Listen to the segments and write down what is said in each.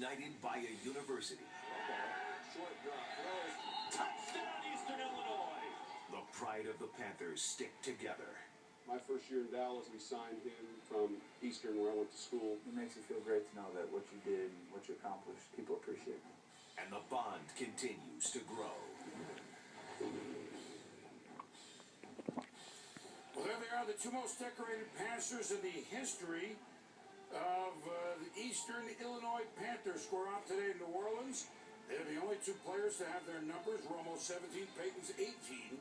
united by a university. Short drop throws. Touchdown, Eastern Illinois. The pride of the Panthers stick together. My first year in Dallas, we signed him from Eastern, where I went to school. It makes you feel great to know that what you did and what you accomplished, people appreciate you. And the bond continues to grow. Well, there they are, the two most decorated passers in the history of the Eastern Illinois Panthers. Score out today in New Orleans. They're the only two players to have their numbers. Romo 17, Peyton's 18.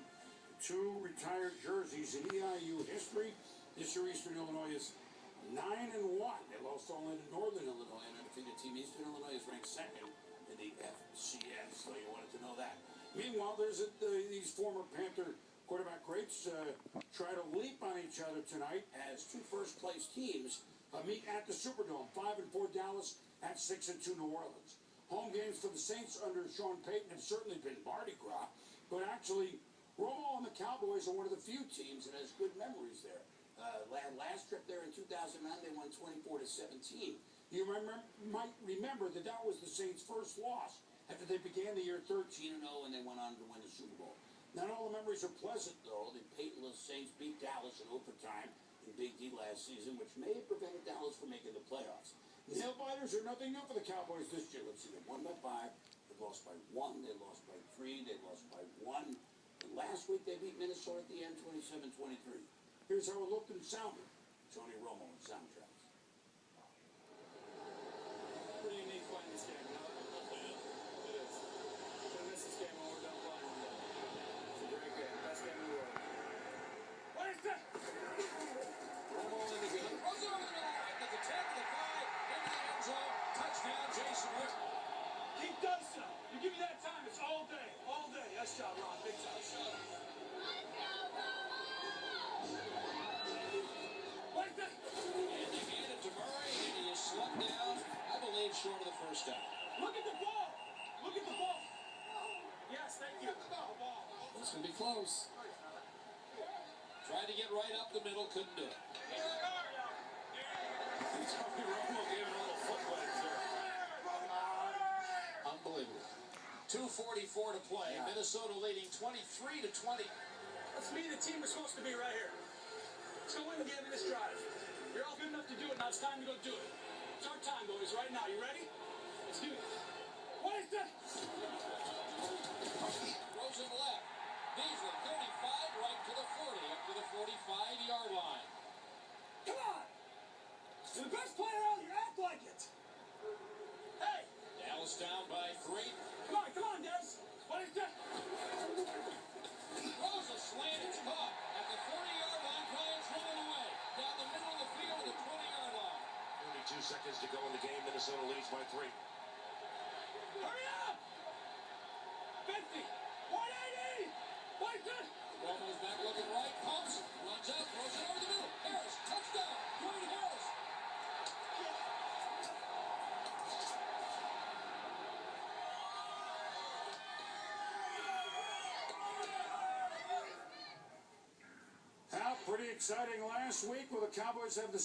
Two retired jerseys in EIU history. This year, Eastern Illinois is 9-1. They lost only to Northern Illinois, and undefeated team. Eastern Illinois is ranked second in the FCS, so you wanted to know that. Meanwhile, there's these former Panther quarterback greats try to leap on each other tonight as two first-place teams meet at the Superdome. 5-4 Dallas at 6-2 New Orleans. Home games for the Saints under Sean Payton have certainly been Mardi Gras, but actually, Romo and the Cowboys are one of the few teams that has good memories there. Last trip there in 2009, they won 24-17. You might remember that was the Saints' first loss after they began the year 13-0 and they went on to win the Super Bowl. Not all the memories are pleasant, though. The Peytonless Saints beat Dallas in overtime in Big D last season, which may have prevented Dallas from making the playoffs. Nail-biters are nothing new for the Cowboys this year. Let's see, they won by 5, they lost by 1, they lost by 3, they lost by 1. Last week, they beat Minnesota at the end, 27-23. Here's how it looked and sounded. Tony Romo and Soundtracks. Pretty unique playing this game, you know? It is. Couldn't miss this game when we're done playing one day. It's a great game. Best game in the world. What is this? Romo in the game. Runs over the middle line to the 10 to the 5, into the end zone. Touchdown, Jason Witten. He does so. You give me that time, it's all day. All day. Nice job, Ron. Big time. What is this? And they hand it to Murray, and he is slugged down, I believe, short of the first down. Look at the ball. Look at the ball. Yes, thank you. This can be close. Tried to get right up the middle, couldn't do it. Tony Romo gave it a little footwork there. Unbelievable. 2:44 to play. Yeah. Minnesota leading 23-20. That's me, the team we're supposed to be right here. Let's go win the game in this drive. You're all good enough to do it. Now it's time to go do it. It's our time, boys, right now. You ready? Let's do this. What is this? Throws him left. Beasley, 35, right to the 40, up to the 45-yard line. Come on! You're the best player out here. Act like it. Hey! Dallas down by 3. Come on, Des. What is this? Throws a slant, it's caught. At the 40-yard line, Bryant's running away. Down the middle of the field to the 20-yard line. 22 seconds to go in the game. Minnesota leads by 3. Hurry up! 50. 180. What is this? Romo's back looking right, pumps, runs out, throws it over the middle. Harris, touchdown. Dwayne Harris. Pretty exciting last week. Will the Cowboys have the